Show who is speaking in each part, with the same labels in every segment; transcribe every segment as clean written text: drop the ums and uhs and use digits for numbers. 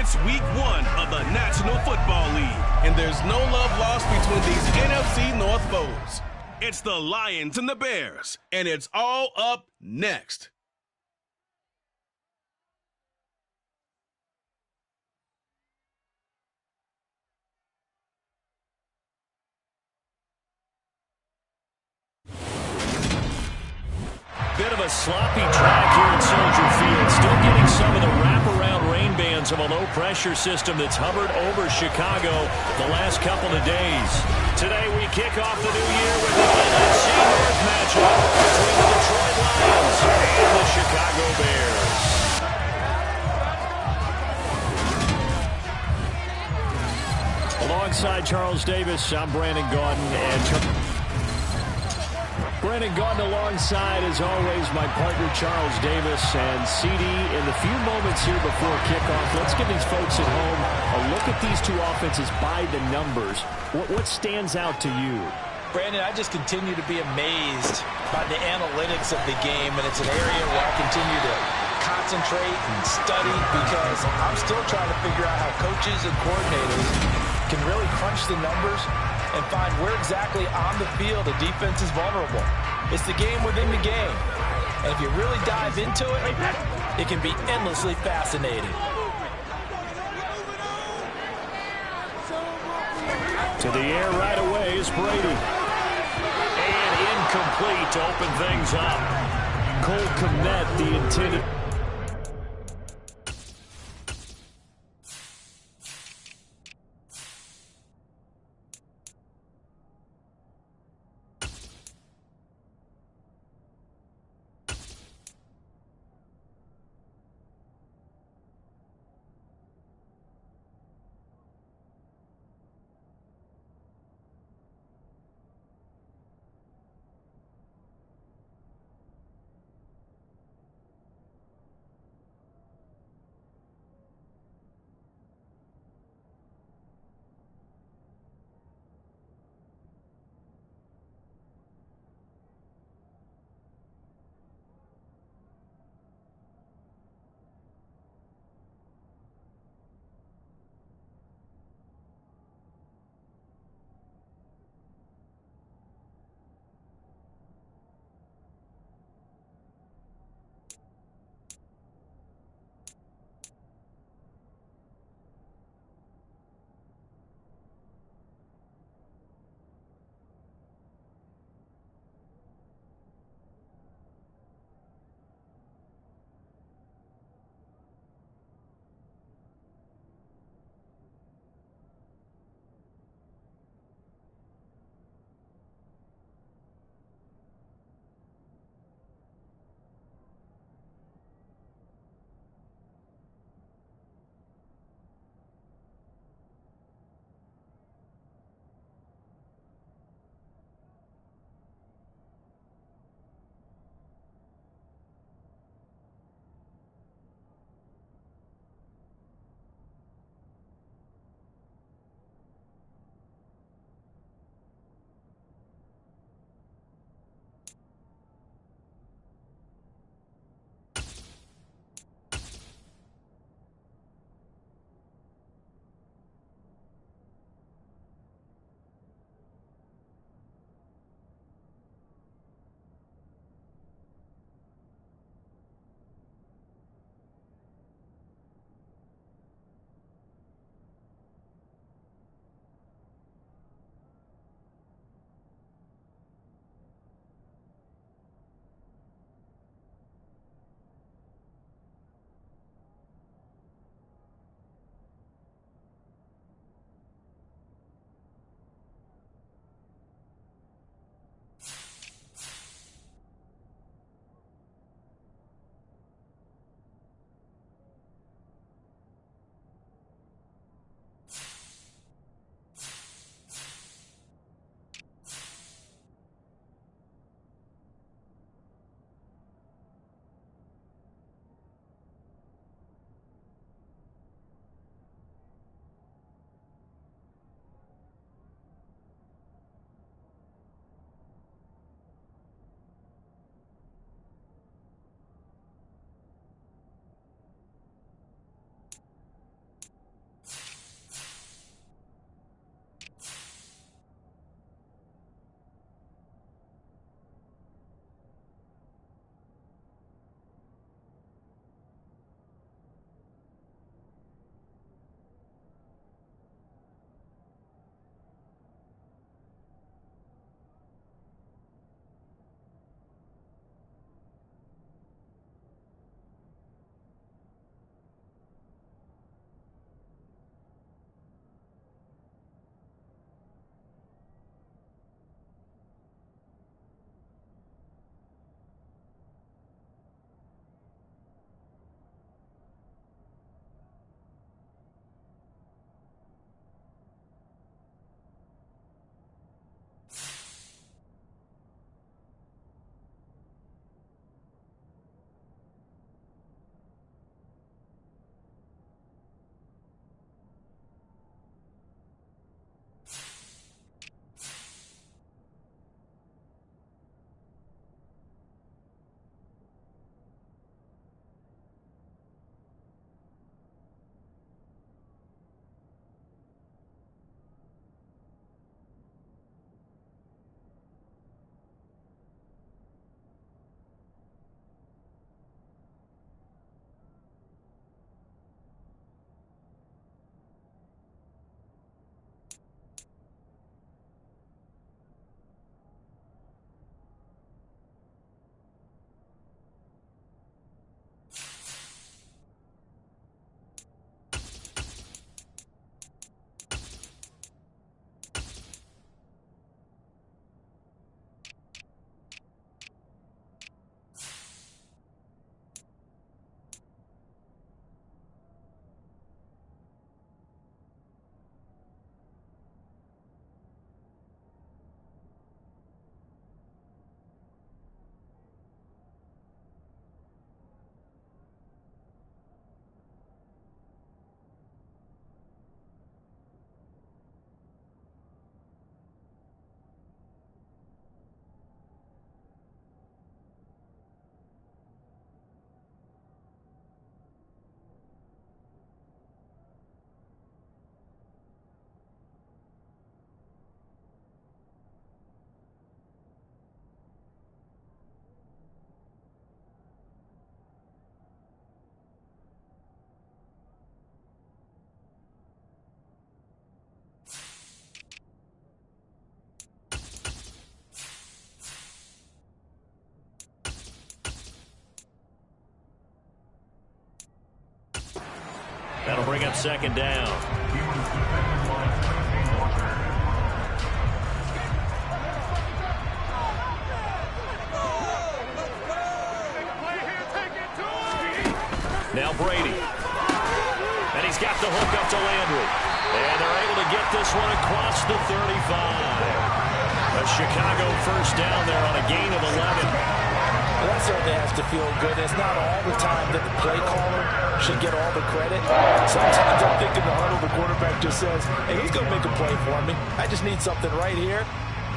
Speaker 1: It's week 1 of the National Football League, and there's no love lost between these NFC North foes. It's the Lions and the Bears, and it's all up next.
Speaker 2: Bit of a sloppy track here at Soldier Field. Still getting some of the wraparound rain bands of a low-pressure system that's hovered over Chicago the last couple of days. Today we kick off the new year with the NFC North matchup between the Detroit Lions and the Chicago Bears. Alongside Charles Davis, I'm Brandon Gaudin, and Brandon Gaudin alongside, as always, my partner Charles Davis. And CD, in the few moments here before kickoff, let's give these folks at home a look at these two offenses by the numbers. What stands out to you?
Speaker 3: Brandon, I just continue to be amazed by the analytics of the game, and it's an area where I continue to concentrate and study because I'm still trying to figure out how coaches and coordinators can really crunch the numbers and find where exactly on the field the defense is vulnerable. It's the game within the game. And if you really dive into it, it can be endlessly fascinating.
Speaker 2: To the air right away is Brady. And incomplete to open things up. Cole Kmet, the intended. That'll bring up second down. Now Brady. And he's got the hook up to Landry. And they're able to get this one across the 35. A Chicago first down there on a gain of 11.
Speaker 3: Well, that certainly has to feel good. It's not all the time that the play caller should get all the credit. Sometimes I think in the huddle, the quarterback just says, hey, who's going to make a play for me? I just need something right here.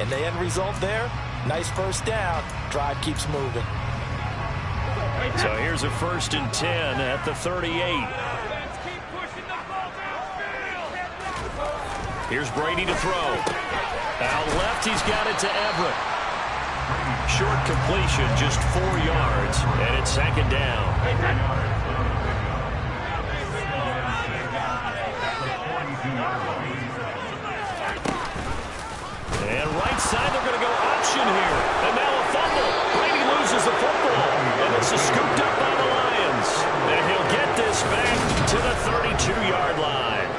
Speaker 3: And the end result there, nice first down. Drive keeps moving.
Speaker 2: So here's a 1st and 10 at the 38. Here's Brady to throw. Out left, he's got it to Everett. Short completion, just 4 yards, and it's second down. And right side, they're going to go option here. And now a fumble. Brady loses the football. And this is scooped up by the Lions. And he'll get this back to the 32-yard line.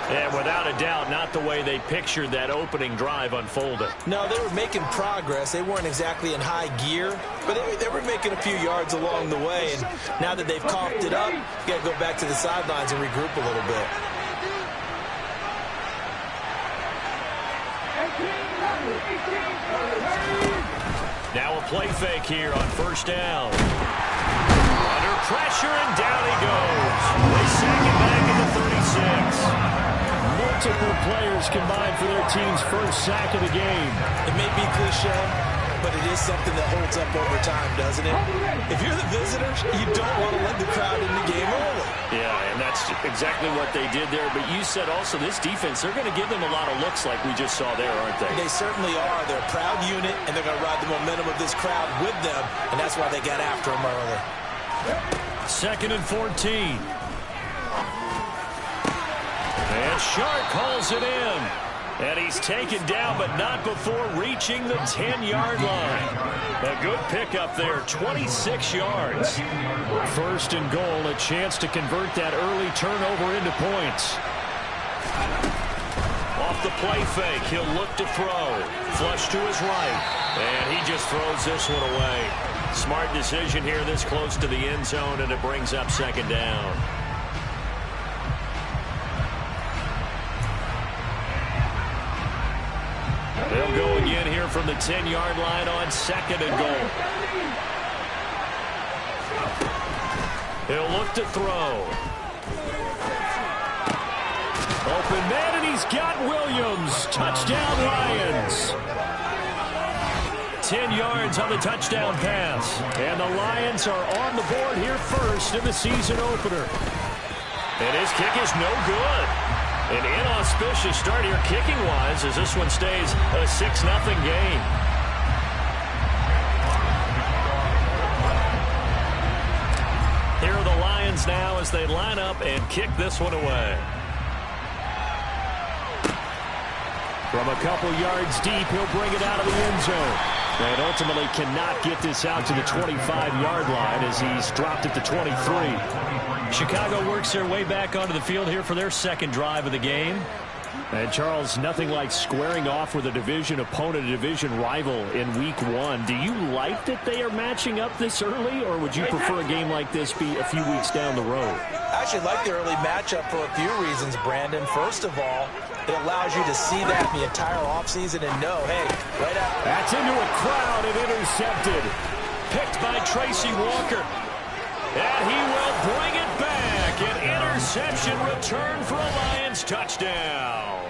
Speaker 2: And without a doubt, not the way they pictured that opening drive unfolded.
Speaker 3: No, they were making progress. They weren't exactly in high gear, but they were making a few yards along the way. And now that they've coughed it up, you got to go back to the sidelines and regroup a little bit.
Speaker 2: Now a play fake here on first down. Under pressure, and down he goes. They sack him back at the 36. Multiple players combined for their team's first sack of the game.
Speaker 3: It may be cliche, but it is something that holds up over time, doesn't it? If you're the visitors, you don't want to let the crowd in the game early.
Speaker 2: Yeah, and that's exactly what they did there. But you said also this defense, they're going to give them a lot of looks like we just saw there, aren't they?
Speaker 3: They certainly are. They're a proud unit, and they're going to ride the momentum of this crowd with them, and that's why they got after them early.
Speaker 2: 2nd and 14. And Shark calls it in. And he's taken down, but not before reaching the 10-yard line. A good pickup there, 26 yards. 1st and goal, a chance to convert that early turnover into points. Off the play fake, he'll look to throw. Flush to his right, and he just throws this one away. Smart decision here this close to the end zone, and it brings up second down. They'll go again here from the 10-yard line on 2nd and goal. He'll look to throw. Open man, and he's got Williams. Touchdown, Lions. 10 yards on the touchdown pass. And the Lions are on the board here first in the season opener. And his kick is no good. An inauspicious start here kicking-wise as this one stays a 6-0 game. Here are the Lions now as they line up and kick this one away. From a couple yards deep, he'll bring it out of the end zone. And ultimately cannot get this out to the 25-yard line as he's dropped at the 23. Chicago works their way back onto the field here for their second drive of the game. And Charles, nothing like squaring off with a division opponent, a division rival in week 1. Do you like that they are matching up this early, or would you prefer a game like this be a few weeks down the road?
Speaker 3: I actually like the early matchup for a few reasons, Brandon. First of all, it allows you to see that in the entire offseason and know, hey, right out.
Speaker 2: That's into a crowd and intercepted. Picked by Tracy Walker. And he will bring it back. An interception return for a Lions touchdown.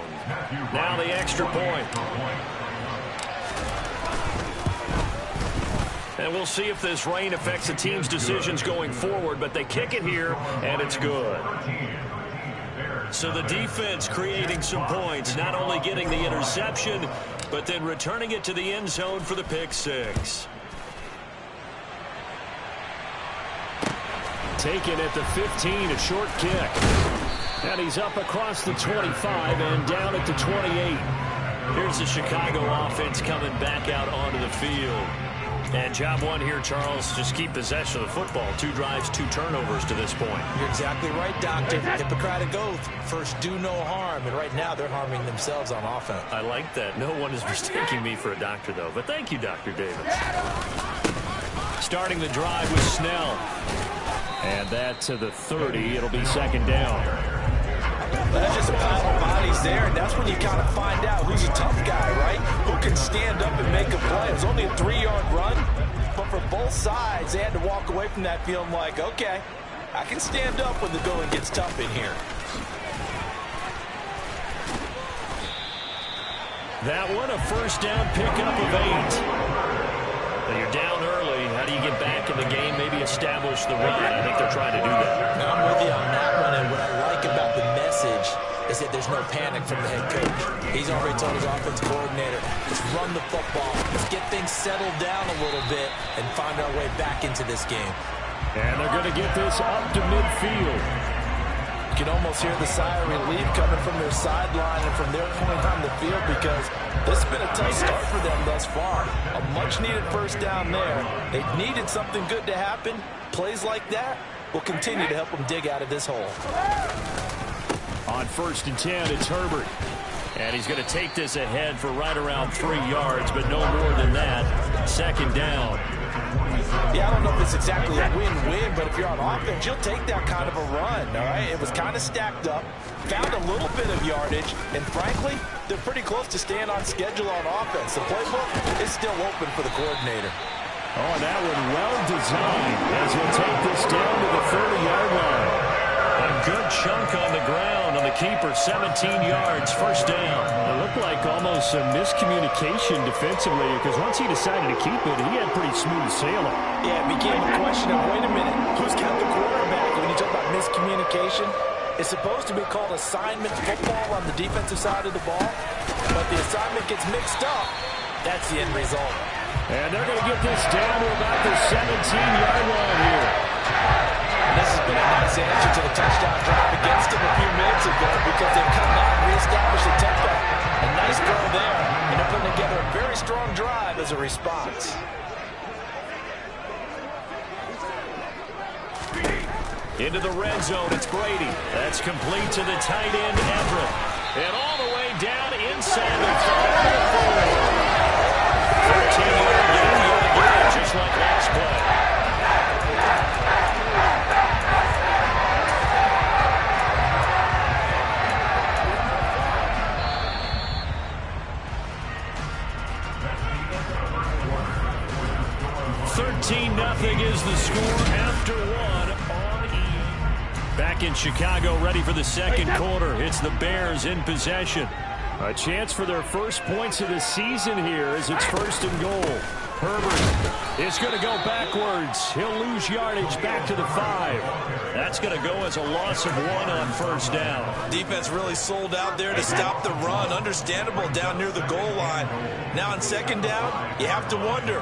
Speaker 2: Now the extra point. And we'll see if this rain affects the team's decisions going forward, but they kick it here, and it's good. So the defense creating some points, not only getting the interception, but then returning it to the end zone for the pick six. Taken at the 15, a short kick. And he's up across the 25 and down at the 28. Here's the Chicago offense coming back out onto the field. And job one here, Charles, just keep possession of the football. 2 drives, 2 turnovers to this point.
Speaker 3: You're exactly right, Doctor. Hippocratic oath. First, do no harm. And right now, they're harming themselves on offense.
Speaker 2: I like that. No one is mistaking me for a doctor, though. But thank you, Dr. Davis. Starting the drive with Snell. And that to the 30. It'll be second down.
Speaker 3: That's just a pile of bodies there, and that's when you kind of find out who's a tough guy, right? Who can stand up and make a play. It was only a 3-yard run, but for both sides, they had to walk away from that feeling like, okay, I can stand up when the going gets tough in here.
Speaker 2: That one, a first down pickup of 8. Now you're down early. How do you get back in the game, maybe establish the run? I think they're trying to do that.
Speaker 3: Now, I'm with you on that one, and what I like about the message is that there's no panic from the head coach. He's already told his offense coordinator, just run the football. Let's get things settled down a little bit and find our way back into this game.
Speaker 2: And they're going to get this up to midfield.
Speaker 3: You can almost hear the sigh of relief coming from their sideline and from their point on the field because this has been a tough start for them thus far. A much-needed first down there. They needed something good to happen. Plays like that will continue to help them dig out of this hole.
Speaker 2: On 1st and 10, it's Herbert. And he's going to take this ahead for right around 3 yards, but no more than that. Second down.
Speaker 3: Yeah, I don't know if it's exactly a win-win, but if you're on offense, you'll take that kind of a run, all right? It was kind of stacked up, found a little bit of yardage, and frankly, they're pretty close to staying on schedule on offense. The playbook is still open for the coordinator.
Speaker 2: Oh, and that one well designed as he'll take this down to the 30-yard line. A good chunk on the ground on the keeper, 17 yards, first down. It looked like almost a miscommunication defensively because once he decided to keep it, he had pretty smooth sailing.
Speaker 3: Yeah, it became a question of, wait a minute, who's got the quarterback? When you talk about miscommunication, it's supposed to be called assignment football on the defensive side of the ball, but the assignment gets mixed up. That's the end result.
Speaker 2: And they're going to get this down to about the 17-yard line here.
Speaker 3: This has been a nice answer to the touchdown drive against them a few minutes ago because they've come out and reestablished the tempo. A nice throw there, and they're putting together a very strong drive as a response.
Speaker 2: Into the red zone, it's Brady. That's complete to the tight end, Everett. And all the way down inside the 13-yard gain yet again, just like last play. Nothing is the score after one on E. Back in Chicago, ready for the second quarter. It's the Bears in possession. A chance for their first points of the season here as it's 1st and goal. Herbert is going to go backwards. He'll lose yardage back to the 5. That's going to go as a loss of 1 on first down.
Speaker 3: Defense really sold out there to stop the run. Understandable down near the goal line. Now on second down, you have to wonder,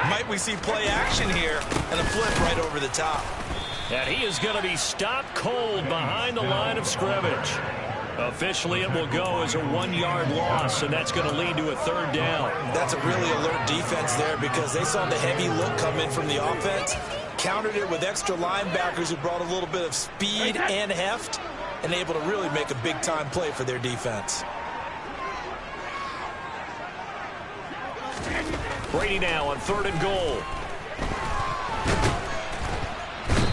Speaker 3: might we see play action here and a flip right over the top?
Speaker 2: And he is going to be stopped cold behind the line of scrimmage. Officially, it will go as a 1-yard loss, and that's going to lead to a 3rd down.
Speaker 3: That's a really alert defense there because they saw the heavy look come in from the offense, countered it with extra linebackers who brought a little bit of speed and heft, and able to really make a big-time play for their defense.
Speaker 2: Brady now on 3rd and goal.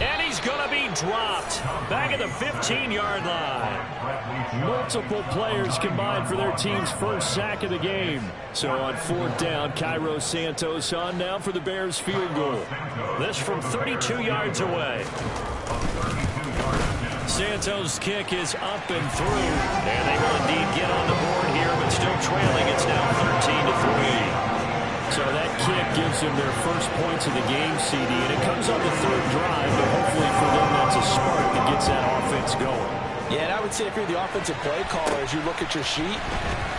Speaker 2: And he's going to be dropped back at the 15-yard line. Multiple players combined for their team's first sack of the game. So on 4th down, Cairo Santos on now for the Bears field goal. This from 32 yards away. Santos' kick is up and through. And they will indeed get on the board here, but still trailing. It's now 13-3. So that kick gives them their first points of the game, CD, and it comes on the 3rd drive, but hopefully for them that's a spark that gets that offense going.
Speaker 3: Yeah, and I would say if you're the offensive play caller, as you look at your sheet,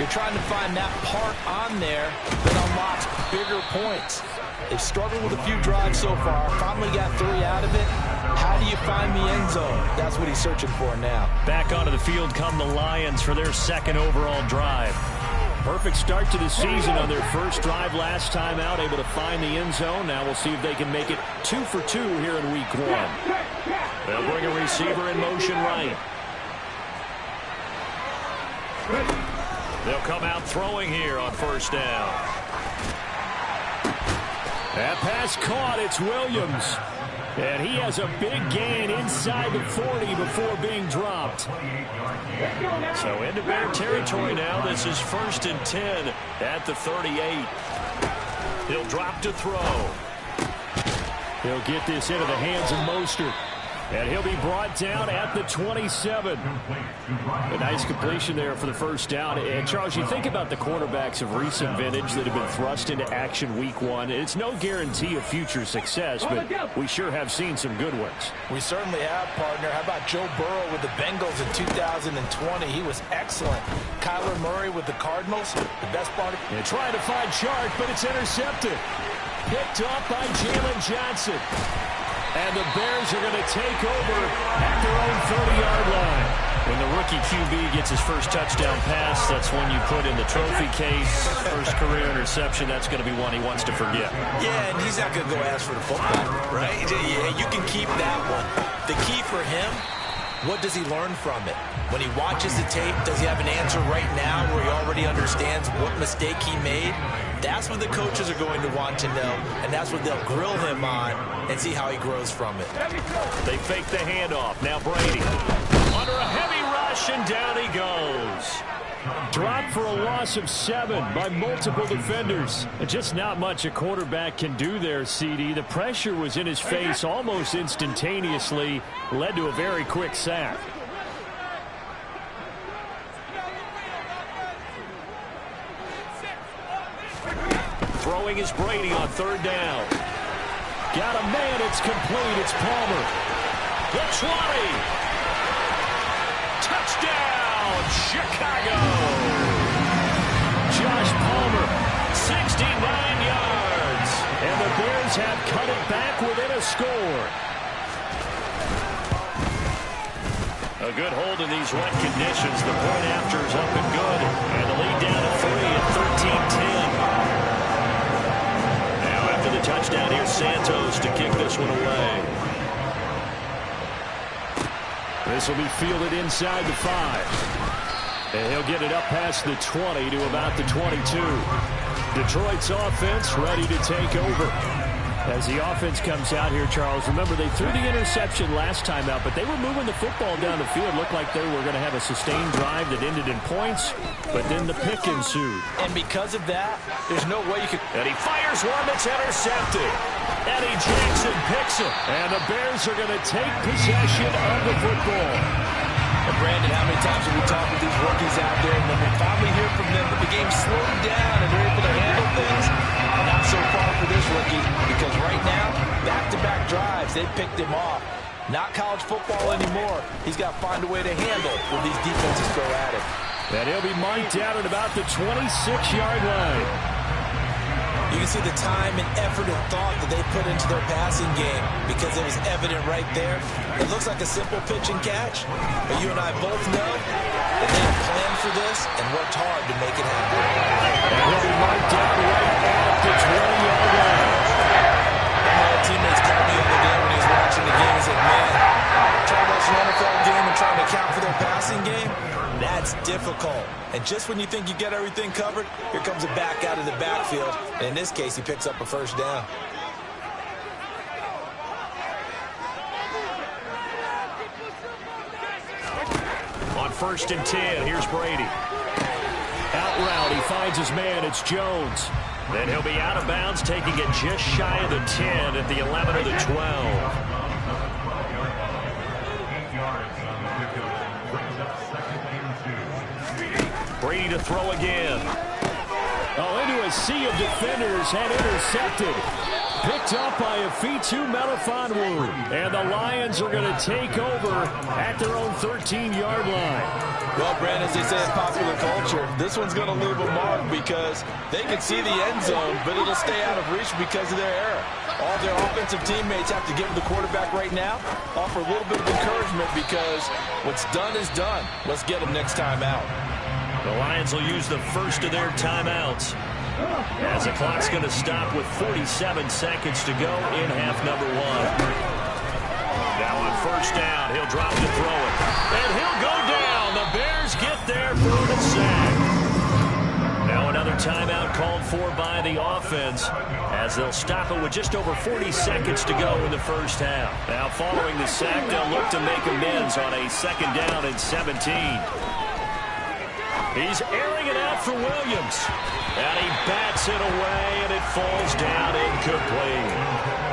Speaker 3: you're trying to find that part on there that unlocks bigger points. They've struggled with a few drives so far, finally got 3 out of it. How do you find the end zone? That's what he's searching for now.
Speaker 2: Back onto the field come the Lions for their 2nd overall drive. Perfect start to the season on their first drive last time out, able to find the end zone. Now we'll see if they can make it 2 for 2 here in week 1. They'll bring a receiver in motion right. They'll come out throwing here on first down. That pass caught. It's Williams. And he has a big gain inside the 40 before being dropped. So into Bear territory now. This is 1st and 10 at the 38. He'll drop to throw. He'll get this into the hands of Mostert. And he'll be brought down at the 27. A nice completion there for the first down. And, Charles, you think about the quarterbacks of recent vintage that have been thrust into action week 1. It's no guarantee of future success, but we sure have seen some good ones.
Speaker 3: We certainly have, partner. How about Joe Burrow with the Bengals in 2020? He was excellent. Kyler Murray with the Cardinals. The best part of it.
Speaker 2: And trying to find Chark, but it's intercepted. Picked up by Jalen Johnson. And the Bears are going to take over at their own 30-yard line. When the rookie QB gets his first touchdown pass, that's when you put in the trophy case. First career interception, that's going to be one he wants to forget.
Speaker 3: Yeah, and he's not going to go ask for the football, right? Yeah, you can keep that one. The key for him, what does he learn from it? When he watches the tape, does he have an answer right now where he already understands what mistake he made? That's what the coaches are going to want to know, and that's what they'll grill him on and see how he grows from it.
Speaker 2: They fake the handoff. Now Brady under a heavy rush, and down he goes. Dropped for a loss of 7 by multiple defenders. Just not much a quarterback can do there, CD. The pressure was in his face almost instantaneously, led to a very quick sack. Throwing is Brady on 3rd down. Got a man, it's complete, it's Palmer. The 20. Touchdown, Chicago. Josh Palmer, 69 yards. And the Bears have cut it back within a score. A good hold in these wet conditions. The point after is up and good. And the lead down to 3 at 13-10. The touchdown here, Santos to kick this one away. This will be fielded inside the 5. And he'll get it up past the 20 to about the 22. Detroit's offense ready to take over. As the offense comes out here, Charles, remember they threw the interception last time out, but they were moving the football down the field. Looked like they were going to have a sustained drive that ended in points, but then the pick ensued.
Speaker 3: And because of that, there's no way you could...
Speaker 2: And he fires one that's intercepted. Eddie Jackson picks it. And the Bears are going to take possession of the football.
Speaker 3: And Brandon, how many times have we talked with these rookies out there, and when we finally hear from them that the game's slowed down and they're able to handle things? Not so far for this rookie, because right now, back-to-back drives, they picked him off. Not college football anymore. He's got to find a way to handle when these defenses throw at him.
Speaker 2: And he'll be marked down at about the 26-yard line.
Speaker 3: You can see the time and effort and thought that they put into their passing game because it was evident right there. It looks like a simple pitch and catch, but you and I both know that they have planned for this and worked hard to make it happen.
Speaker 2: And he'll be marked down right at the 20-yard line.
Speaker 3: My teammates called me the other day when he was watching the game and said, man, trying to watch an NFL game and trying to account for their passing game, that's difficult. And just when you think you get everything covered, here comes a back out of the backfield. And in this case, he picks up a first down.
Speaker 2: On 1st and 10, here's Brady. Out route, he finds his man, it's Jones. Then he'll be out of bounds, taking it just shy of the 10 at the 11 or the 12. Brady to throw again. Oh, into a sea of defenders and intercepted. Picked up by Afitu Melifonwu. And the Lions are going to take over at their own 13-yard line.
Speaker 3: Well, Brandon, as they say in popular culture, this one's going to leave a mark because they can see the end zone, but it'll stay out of reach because of their error. All their offensive teammates have to give the quarterback right now, offer a little bit of encouragement because what's done is done. Let's get them next time out.
Speaker 2: The Lions will use the first of their timeouts, as the clock's going to stop with 47 seconds to go in half number one. Now on first down, he'll drop to throw it. And he'll go down. The Bears get there for the sack. Now another timeout called for by the offense, as they'll stop it with just over 40 seconds to go in the first half. Now following the sack, they'll look to make amends on a second down and 17. He's airing it out for Williams. And he bats it away, and it falls down incomplete.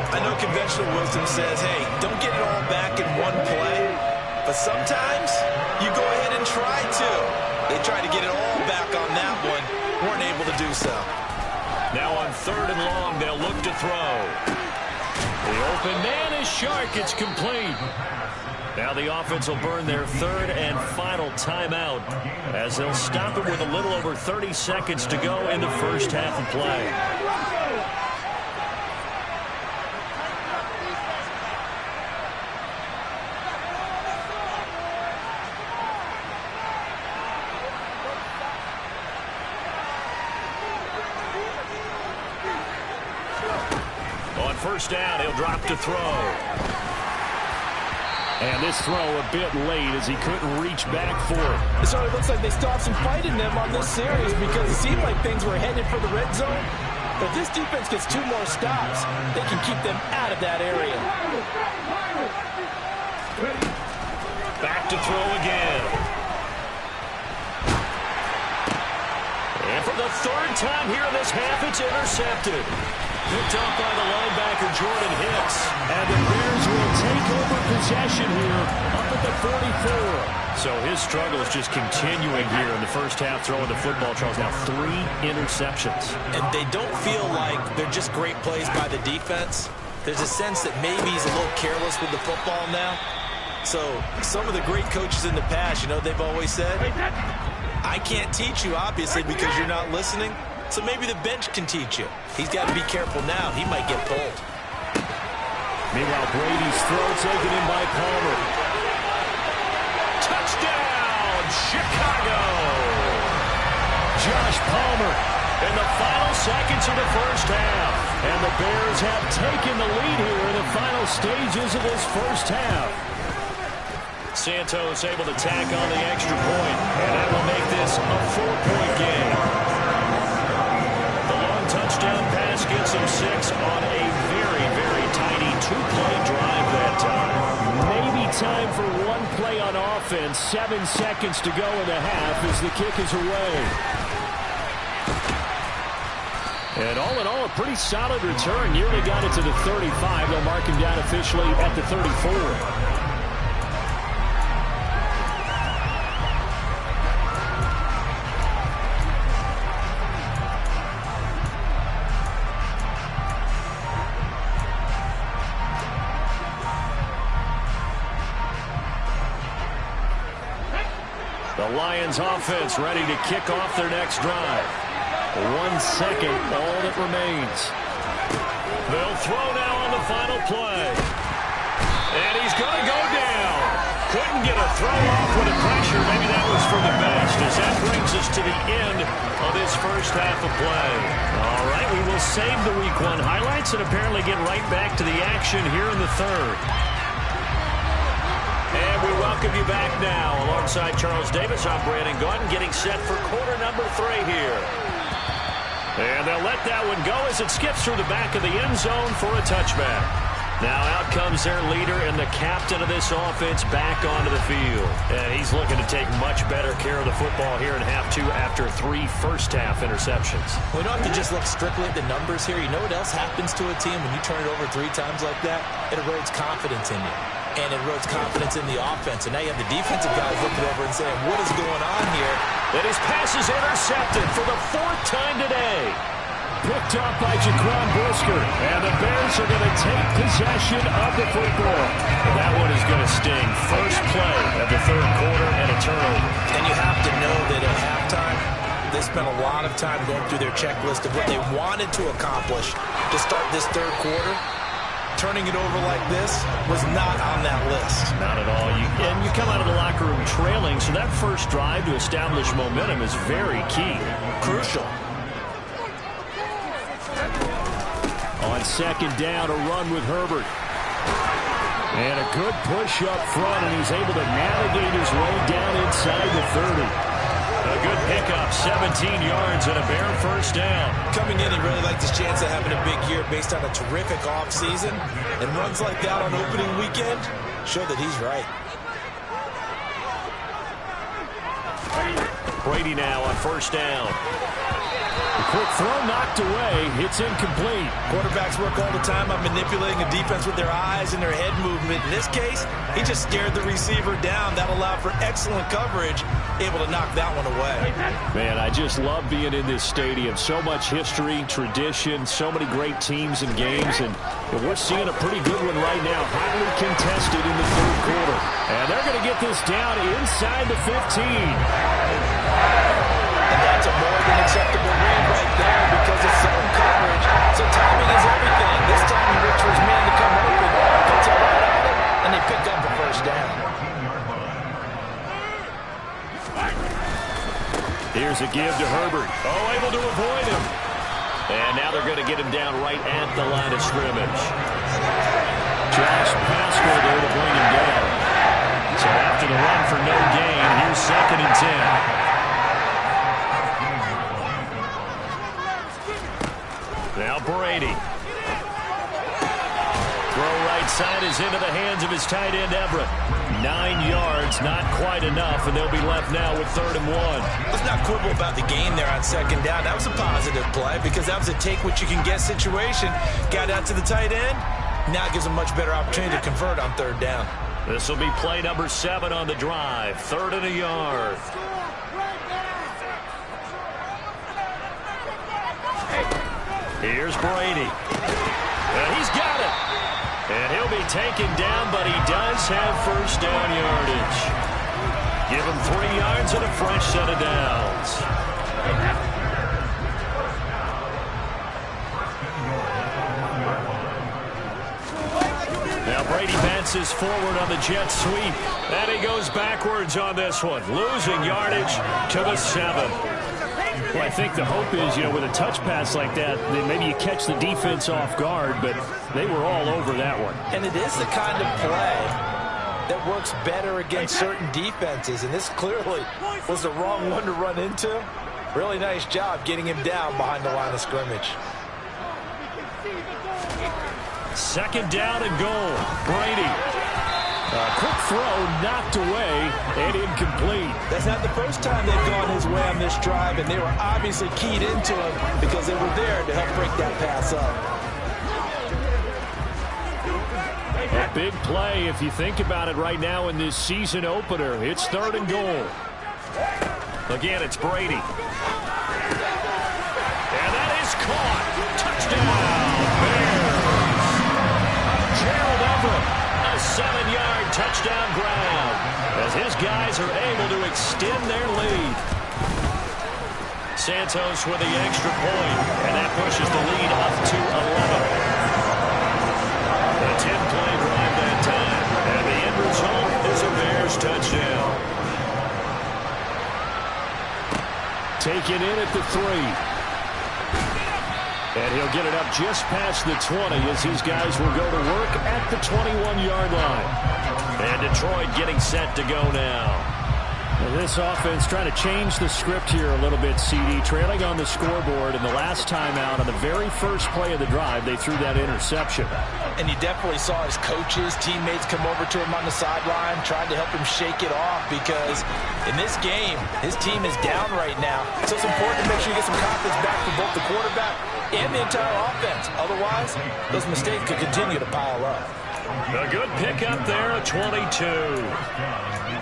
Speaker 3: I know conventional wisdom says, hey, don't get it all back in one play. But sometimes you go ahead and try to. They tried to get it all back on that one. Weren't able to do so.
Speaker 2: Now on third and long, they'll look to throw. The open man is Shark. It's complete. Now the offense will burn their third and final timeout, as they'll stop it with a little over 30 seconds to go in the first half of play. On first down, he'll drop to throw. And this throw a bit late, as he couldn't reach back for it.
Speaker 3: It certainly looks like they still have some fight in them on this series, because it seemed like things were headed for the red zone. But if this defense gets 2 more stops, they can keep them out of that area.
Speaker 2: Back to throw again. And for the third time here in this half, it's intercepted. Picked up by the linebacker, Jordan Hicks. And the Bears will take over possession here up at the 44. So his struggle is just continuing here in the first half, throwing the football. Charles, now 3 interceptions.
Speaker 3: And they don't feel like they're just great plays by the defense. There's a sense that maybe he's a little careless with the football now. So some of the great coaches in the past, you know, they've always said, I can't teach you, obviously, because you're not listening. So maybe the bench can teach you. He's got to be careful now. He might get pulled.
Speaker 2: Meanwhile, Brady's throw taken in by Palmer. Touchdown, Chicago! Josh Palmer in the final seconds of the first half. And the Bears have taken the lead here in the final stages of this first half. Santos able to tack on the extra point, and that will make this a 4-point game. Touchdown pass gets him 6 on a very, very tiny 2-play drive that time. Maybe time for 1 play on offense. 7 seconds to go in the half as the kick is away. And all in all, a pretty solid return. Nearly got it to the 35. They'll mark him down officially at the 34. The Lions offense ready to kick off their next drive. 1 second, all that remains. They'll throw now on the final play. And he's going to go down. Couldn't get a throw off with the pressure. Maybe that was for the best, as that brings us to the end of this first half of play. All right, we will save the Week 1 highlights and apparently get right back to the action here in the third. And we welcome you back now. Alongside Charles Davis, I'm Brandon Gaudin, getting set for quarter number 3 here. And they'll let that one go as it skips through the back of the end zone for a touchback. Now out comes their leader and the captain of this offense back onto the field. And he's looking to take much better care of the football here in half 2 after 3 first-half interceptions.
Speaker 3: We don't have to just look strictly at the numbers here. You know what else happens to a team when you turn it over 3 times like that? It erodes confidence in you. And it erodes confidence in the offense. And now you have the defensive guys looking over and saying, what is going on here?
Speaker 2: And his pass is intercepted for the 4th time today. Picked up by Jaquan Brisker. And the Bears are going to take possession of the football. And that one is going to sting. First play of the 3rd quarter and a turnover.
Speaker 3: And you have to know that at halftime, they spent a lot of time going through their checklist of what they wanted to accomplish to start this 3rd quarter. turning it over like this was not on that list.
Speaker 2: Not at all. And you come out of the locker room trailing, so that first drive to establish momentum is very key.
Speaker 3: Crucial.
Speaker 2: On second down, a run with Herbert. And a good push up front, and he's able to navigate his way down inside the 30. A good pickup, 17 yards and a Bear first down.
Speaker 3: Coming in, he really liked his chance of having a big year based on a terrific offseason. And runs like that on opening weekend show that he's right.
Speaker 2: Brady now on first down. The quick throw knocked away. It's incomplete.
Speaker 3: Quarterbacks work all the time on manipulating a defense with their eyes and their head movement. In this case, he just stared the receiver down. That allowed for excellent coverage, able to knock that one away.
Speaker 2: Man, I just love being in this stadium. So much history, tradition, so many great teams and games, and we're seeing a pretty good one right now. Highly contested in the third quarter. And they're going to get this down inside the 15.
Speaker 3: And that's a more than acceptable read right there because it's zone coverage. So timing is everything. This time he waits for his man to come open, puts it right on it, and they pick up the first down.
Speaker 2: Here's a give to Herbert. Oh, able to avoid him. And now they're going to get him down right at the line of scrimmage. Josh Pascal there to bring him down. So after the run for no gain, here's 2nd and 10. Now Brady. Throw right side is into the hands of his tight end Everett. 9 yards, not quite enough, and they'll be left now with 3rd and 1.
Speaker 3: Let's not quibble about the gain there on second down. That was a positive play because that was a take-what-you-can-get situation. Got out to the tight end. Now it gives a much better opportunity to convert on 3rd down.
Speaker 2: This will be play number 7 on the drive. 3rd and a yard. Here's Brady. And he's got it. And he'll be taken down, but he does have first down yardage. Give him 3 yards and a fresh set of downs. Now Brady advances forward on the jet sweep. And he goes backwards on this one. Losing yardage to the 7. Well, I think the hope is, with a touch pass like that, then maybe you catch the defense off guard, but they were all over that one.
Speaker 3: And it is the kind of play that works better against certain defenses, and this clearly was the wrong one to run into. Really nice job getting him down behind the line of scrimmage.
Speaker 2: 2nd down and goal. Brady. A quick throw knocked away and incomplete.
Speaker 3: That's not the first time they've gone his way on this drive, and they were obviously keyed into him because they were there to help break that pass up.
Speaker 2: A big play if you think about it right now in this season opener. It's 3rd and goal. Again, it's Brady. And that is caught. Touchdown, Bears. Gerald Everett. A 7-yard touchdown grab as his guys are able to extend their lead. Santos with the extra point, and that pushes the lead up to 11. A 10-play drive that time, and the end result is a Bears touchdown. Taken in at the 3. And he'll get it up just past the 20 as these guys will go to work at the 21-yard line. And Detroit getting set to go now. Well, this offense trying to change the script here a little bit, CD. Trailing on the scoreboard, and the last time out on the very first play of the drive, they threw that interception.
Speaker 3: And you definitely saw his coaches, teammates come over to him on the sideline, trying to help him shake it off because in this game, his team is down right now. So it's important to make sure you get some confidence back from both the quarterback and the entire offense. Otherwise, those mistakes could continue to pile up.
Speaker 2: A good pickup there, a 22.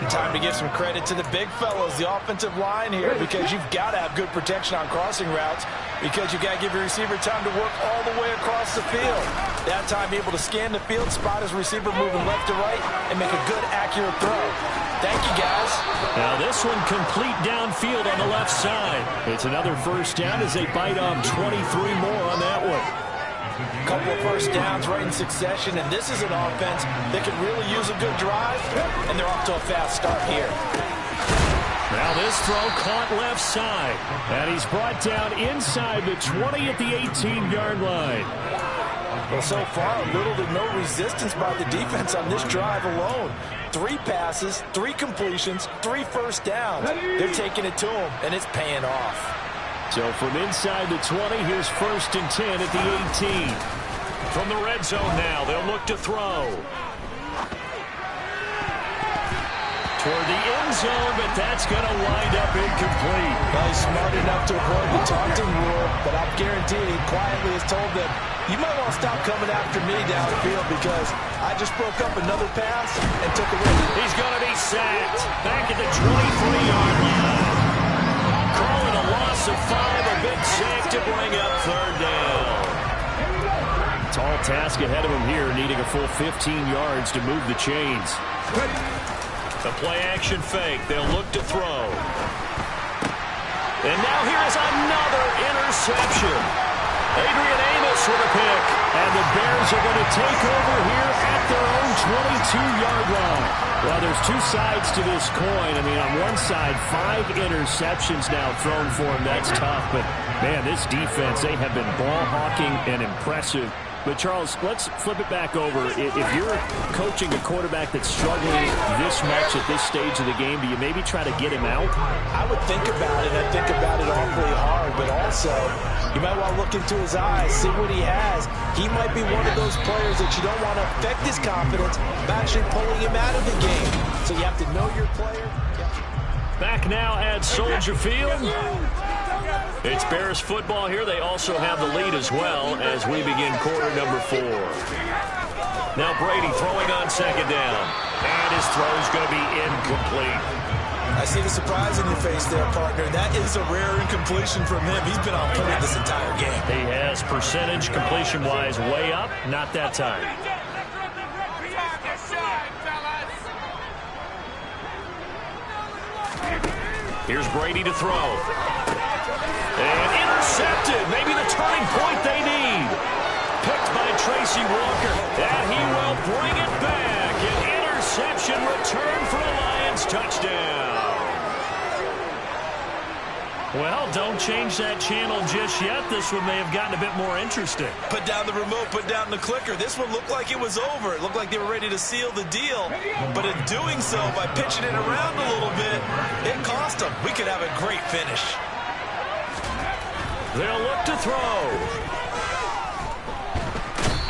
Speaker 3: Time to give some credit to the big fellows, the offensive line here, because you've got to have good protection on crossing routes because you've got to give your receiver time to work all the way across the field. That time able to scan the field, spot his receiver moving left to right, and make a good, accurate throw. Thank you, guys.
Speaker 2: Now this one complete downfield on the left side. It's another first down as they bite on 23 more on that one.
Speaker 3: A couple of first downs right in succession, and this is an offense that can really use a good drive, and they're off to a fast start here.
Speaker 2: Now this throw caught left side, and he's brought down inside the 20 at the 18-yard line.
Speaker 3: Well, so far, little to no resistance by the defense on this drive alone. 3 passes, 3 completions, 3 first downs. They're taking it to him, and it's paying off.
Speaker 2: So from inside the 20, here's 1st and 10 at the 18. From the red zone now, they'll look to throw. Toward the end zone, but that's going to wind up incomplete.
Speaker 3: Well, he's smart enough to avoid the taunting rule, but I'm guaranteed he quietly has told them, you might want to stop coming after me downfield because I just broke up another pass and took a risk.
Speaker 2: He's going to be sacked back at the 23-yard line. Calling a loss of 5, a big sack to bring up 3rd down. Tall task ahead of him here, needing a full 15 yards to move the chains. The play-action fake. They'll look to throw. And now here is another interception. Adrian Amos with a pick. And the Bears are going to take over here at their own 22-yard line. Well, there's 2 sides to this coin. I mean, on one side, 5 interceptions now thrown for him. That's tough. But, man, this defense, they have been ball-hawking and impressive. But, Charles, let's flip it back over. If you're coaching a quarterback that's struggling this much at this stage of the game, do you maybe try to get him out?
Speaker 3: I would think about it. I think about it awfully hard. But also, you might want to look into his eyes, see what he has. He might be one of those players that you don't want to affect his confidence by actually pulling him out of the game. So you have to know your player.
Speaker 2: Back now at Soldier Field. It's Bears football here. They also have the lead as well as we begin quarter number 4. Now Brady throwing on 2nd down. And his throw's going to be incomplete.
Speaker 3: I see the surprise in your face there, partner. That is a rare incompletion from him. He's been on point this entire game.
Speaker 2: He has percentage completion-wise way up. Not that time. Here's Brady to throw. And intercepted. Maybe the turning point they need. Picked by Tracy Walker. And he will bring it back. An interception return for a Lions touchdown. Well, don't change that channel just yet. This one may have gotten a bit more interesting.
Speaker 3: Put down the remote, put down the clicker. This one looked like it was over. It looked like they were ready to seal the deal. But in doing so, by pitching it around a little bit, it cost them. We could have a great finish.
Speaker 2: They'll look to throw.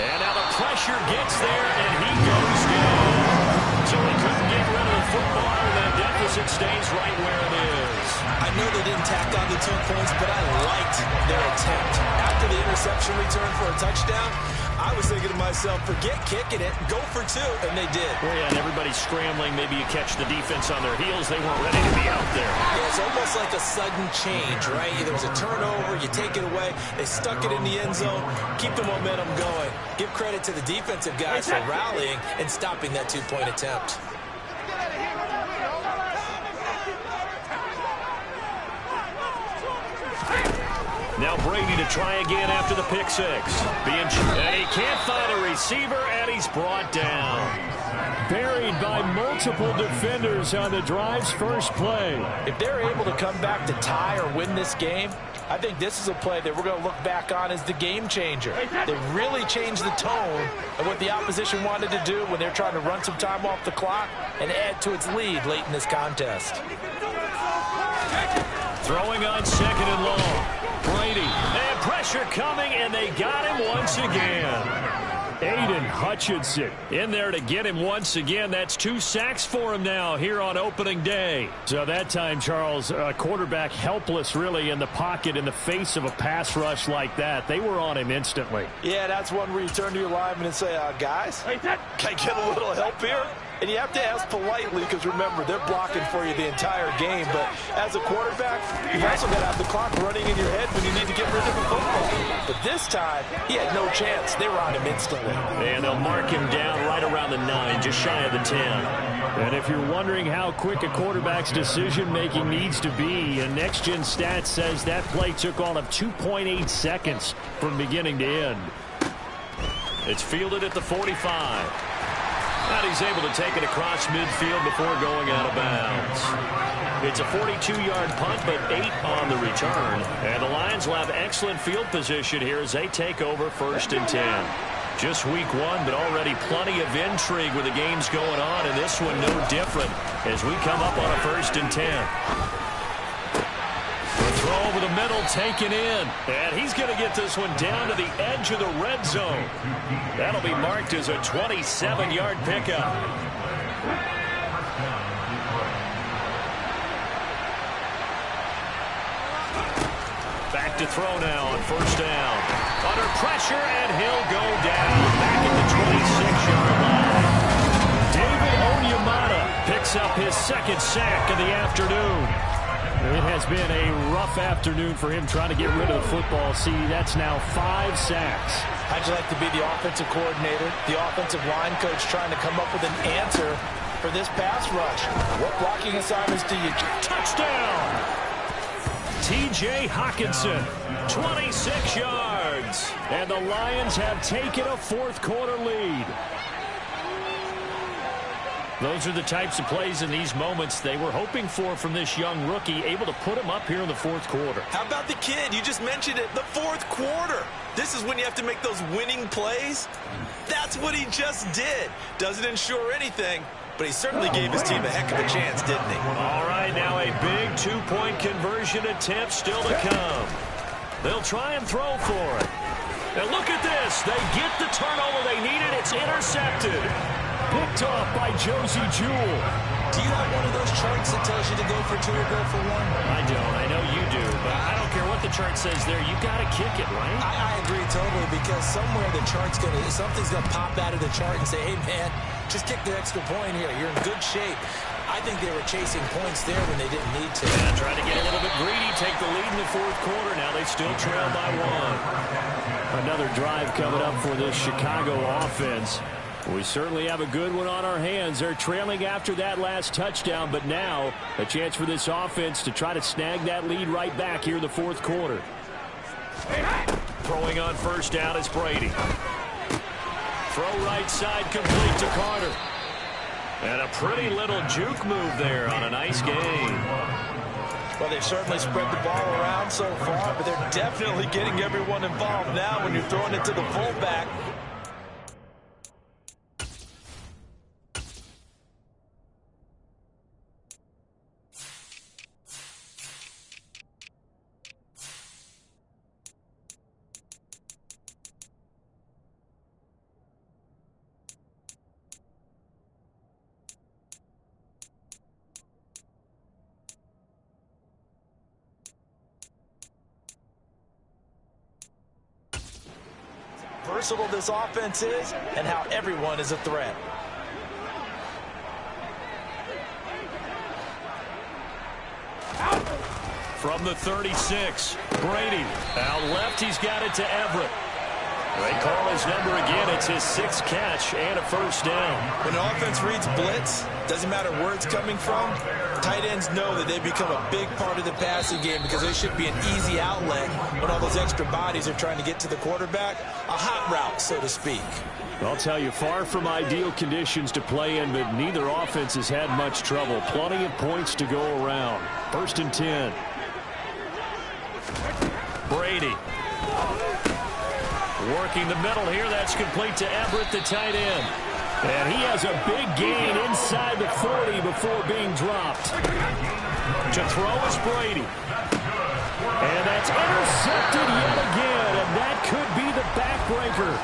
Speaker 2: And now the pressure gets there, and he goes down. So he couldn't get rid of the football, and that deficit stays right where it is.
Speaker 3: I know they didn't tack on the 2 points, but I liked their attempt. After the interception return for a touchdown, I was thinking to myself, forget kicking it, go for 2, and they did.
Speaker 2: Well, yeah, and everybody's scrambling. Maybe you catch the defense on their heels. They weren't ready to be out there.
Speaker 3: Yeah, it's almost like a sudden change, right? There was a turnover, you take it away, they stuck it in the end zone, keep the momentum going. Give credit to the defensive guys for rallying and stopping that 2-point attempt.
Speaker 2: Now Brady to try again after the pick 6. And he can't find a receiver, and he's brought down. Buried by multiple defenders on the drive's first play.
Speaker 3: If they're able to come back to tie or win this game, I think this is a play that we're going to look back on as the game changer. They really changed the tone of what the opposition wanted to do when they're trying to run some time off the clock and add to its lead late in this contest.
Speaker 2: Throwing on 2nd and long. Brady, and pressure coming, and they got him once again. Aiden Hutchinson in there to get him once again. That's 2 sacks for him now here on opening day. So that time, Charles, a quarterback helpless really in the pocket in the face of a pass rush like that. They were on him instantly.
Speaker 3: Yeah, that's one where you turn to your lineman and say, guys, can I get a little help here? And you have to ask politely because, remember, they're blocking for you the entire game. But as a quarterback, you've also got to have the clock running in your head when you need to get rid of the football. But this time, he had no chance. They were on him instantly.
Speaker 2: And they'll mark him down right around the 9, just shy of the 10. And if you're wondering how quick a quarterback's decision-making needs to be, a next-gen stat says that play took all of 2.8 seconds from beginning to end. It's fielded at the 45. And he's able to take it across midfield before going out of bounds. It's a 42-yard punt, but 8 on the return. And the Lions will have excellent field position here as they take over 1st and 10. Just week 1, but already plenty of intrigue with the games going on, and this one no different as we come up on a 1st and 10. The throw over the middle taken in, and he's going to get this one down to the edge of the red zone. That'll be marked as a 27-yard pickup. Back to throw now on 1st down. Under pressure, and he'll go down back at the 26-yard line. David Onyemata picks up his 2nd sack of the afternoon.
Speaker 4: It has been a rough afternoon for him trying to get rid of the football. See, that's now 5 sacks.
Speaker 3: How'd you like to be the offensive coordinator, the offensive line coach trying to come up with an answer for this pass rush? What blocking assignments do you...
Speaker 2: Touchdown! T.J. Hockenson, 26 yards. And the Lions have taken a 4th quarter lead. Those are the types of plays in these moments they were hoping for from this young rookie, able to put him up here in the 4th quarter.
Speaker 5: How about the kid? You just mentioned it, the 4th quarter. This is when you have to make those winning plays. That's what he just did. Doesn't ensure anything, but he certainly gave his team a heck of a chance, didn't he?
Speaker 2: All right, now a big 2-point conversion attempt still to come. They'll try and throw for it. And look at this. They get the turnover they needed. It's intercepted. Picked off by Josie Jewell.
Speaker 3: Do you have one of those charts that tells you to go for 2 or go for 1?
Speaker 2: I don't. I know you do. But I don't care what the chart says there. You got to kick it, right?
Speaker 3: I agree totally, because somewhere the chart's something's going to pop out of the chart and say, hey, man, just kick the extra point here. You're in good shape. I think they were chasing points there when they didn't need to.
Speaker 2: Yeah, trying to get a little bit greedy, take the lead in the 4th quarter. Now they still trail by 1.
Speaker 4: Another drive coming up for this Chicago offense. We certainly have a good one on our hands. They're trailing after that last touchdown, but now a chance for this offense to try to snag that lead right back here in the 4th quarter.
Speaker 2: Throwing on 1st down is Brady. Throw right side complete to Carter. And a pretty little juke move there on a nice game.
Speaker 3: Well, they've certainly spread the ball around so far, but they're definitely getting everyone involved now when you're throwing it to the fullback. Versatile this offense is, and how everyone is a threat.
Speaker 2: From the 36, Brady. Out left, he's got it to Everett. They call his number again. It's his 6th catch and a 1st down.
Speaker 3: When an offense reads blitz, doesn't matter where it's coming from, tight ends know that they become a big part of the passing game because they should be an easy outlet when all those extra bodies are trying to get to the quarterback. A hot route, so to speak.
Speaker 4: I'll tell you, far from ideal conditions to play in, but neither offense has had much trouble. Plenty of points to go around. 1st and 10.
Speaker 2: Brady. Working the middle here. That's complete to Everett, the tight end.
Speaker 4: And he has a big gain inside the 40 before being dropped.
Speaker 2: To throw is Brady.
Speaker 4: And that's intercepted yet again, and that could be the backbreaker.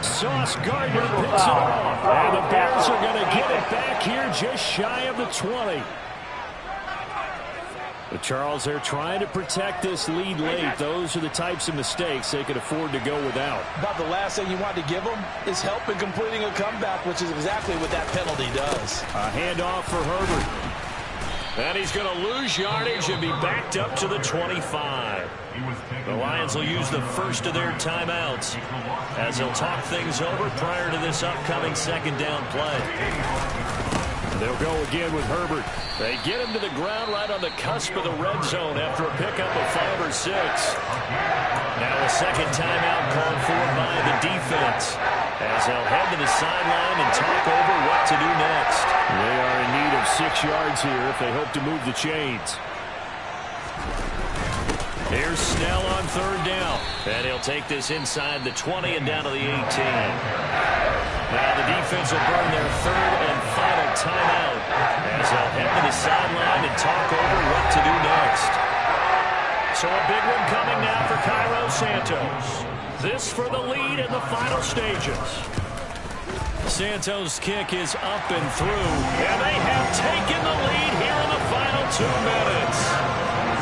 Speaker 4: Sauce Gardner picks it off, and the Bears are going to get it back here just shy of the 20. But Charles, they're trying to protect this lead late. Those are the types of mistakes they could afford to go without.
Speaker 3: About the last thing you want to give them is help in completing a comeback, which is exactly what that penalty does.
Speaker 4: A handoff for Herbert.
Speaker 2: And he's going to lose yardage and be backed up to the 25. The Lions will use the first of their timeouts as they'll talk things over prior to this upcoming 2nd down play.
Speaker 4: They'll go again with Herbert.
Speaker 2: They get him to the ground right on the cusp of the red zone after a pickup of 5 or 6. Now a 2nd timeout called for by the defense. as they'll head to the sideline and talk over what to do next.
Speaker 4: They are in need of 6 yards here if they hope to move the chains.
Speaker 2: Here's Snell on third down. And he'll take this inside the 20 and down to the 18. Now the defense will burn their third and final timeout as they'll head to the sideline and talk over what to do next. So a big one coming now for Cairo Santos. This for the lead in the final stages. Santos' kick is up and through, and they have taken the lead here in the final 2 minutes.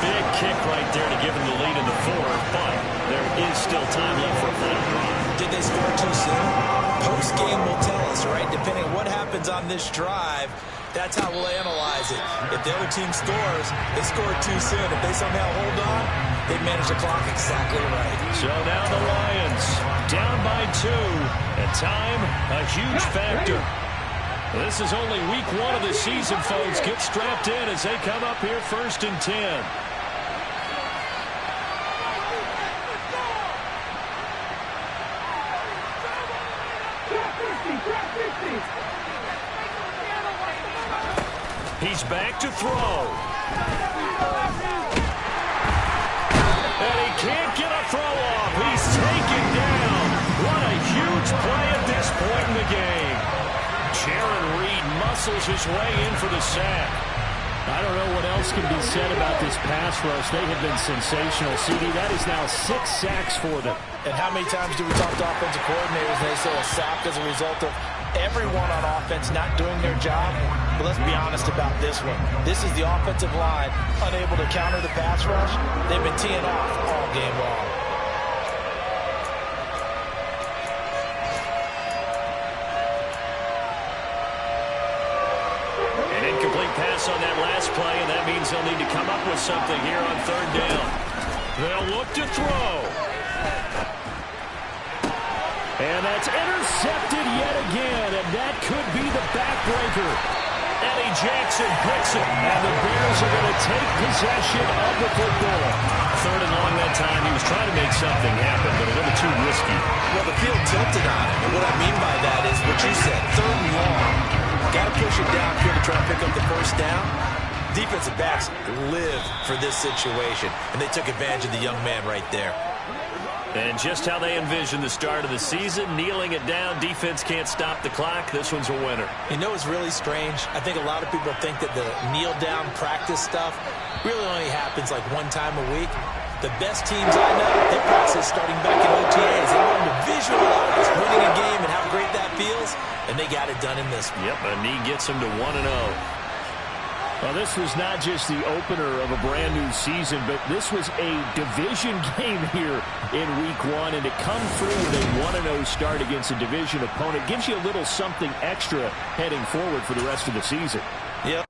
Speaker 2: Big kick right there to give them the lead in the fourth, but there is still time left for a final drive.
Speaker 3: Did they score too soon? Post-game will tell us, right? Depending on what happens on this drive, that's how we'll analyze it. If the other team scores, they scored too soon. If they somehow hold on, they manage the clock exactly right.
Speaker 2: So now the Lions down by 2, and time a huge factor. This is only week 1 of the season, folks. Get strapped in as they come up here 1st and 10. He's back to throw. And he can't get a throw off. He's taken down. What a huge play at this point in the game. Jaron Reed muscles his way in for the sack.
Speaker 4: I don't know what else can be said about this pass rush. They have been sensational. CD, that is now 6 sacks for them.
Speaker 3: And how many times do we talk to offensive coordinators and they say a sack as a result of everyone on offense not doing their job? But let's be honest about this one. This is the offensive line unable to counter the pass rush. They've been teeing off all game long.
Speaker 2: Pass on that last play, and that means they'll need to come up with something here on third down. They'll look to throw.
Speaker 4: And that's intercepted yet again, and that could be the backbreaker.
Speaker 2: Eddie Jackson picks it,
Speaker 4: and the Bears are going to take possession of the football.
Speaker 2: Third and long that time. He was trying to make something happen, but a little too risky.
Speaker 5: Well, the field tilted on him, and what I mean by that is what you said, third and long. Got to push it downfield to try to pick up the first down. Defensive backs live for this situation, and they took advantage of the young man right there.
Speaker 2: And just how they envisioned the start of the season, kneeling it down, defense can't stop the clock. This one's a winner.
Speaker 3: You know what's really strange? I think a lot of people think that the kneel-down practice stuff really only happens like 1 time a week. The best teams I know, they practice starting back in OTAs. They want them to visualize winning a game and how great that feels, and they got it done in this one.
Speaker 2: Yep, a knee gets them to 1-0.
Speaker 4: Well, this was not just the opener of a brand-new season, but this was a division game here in Week 1, and to come through with a 1-0 start against a division opponent gives you a little something extra heading forward for the rest of the season.
Speaker 3: Yep,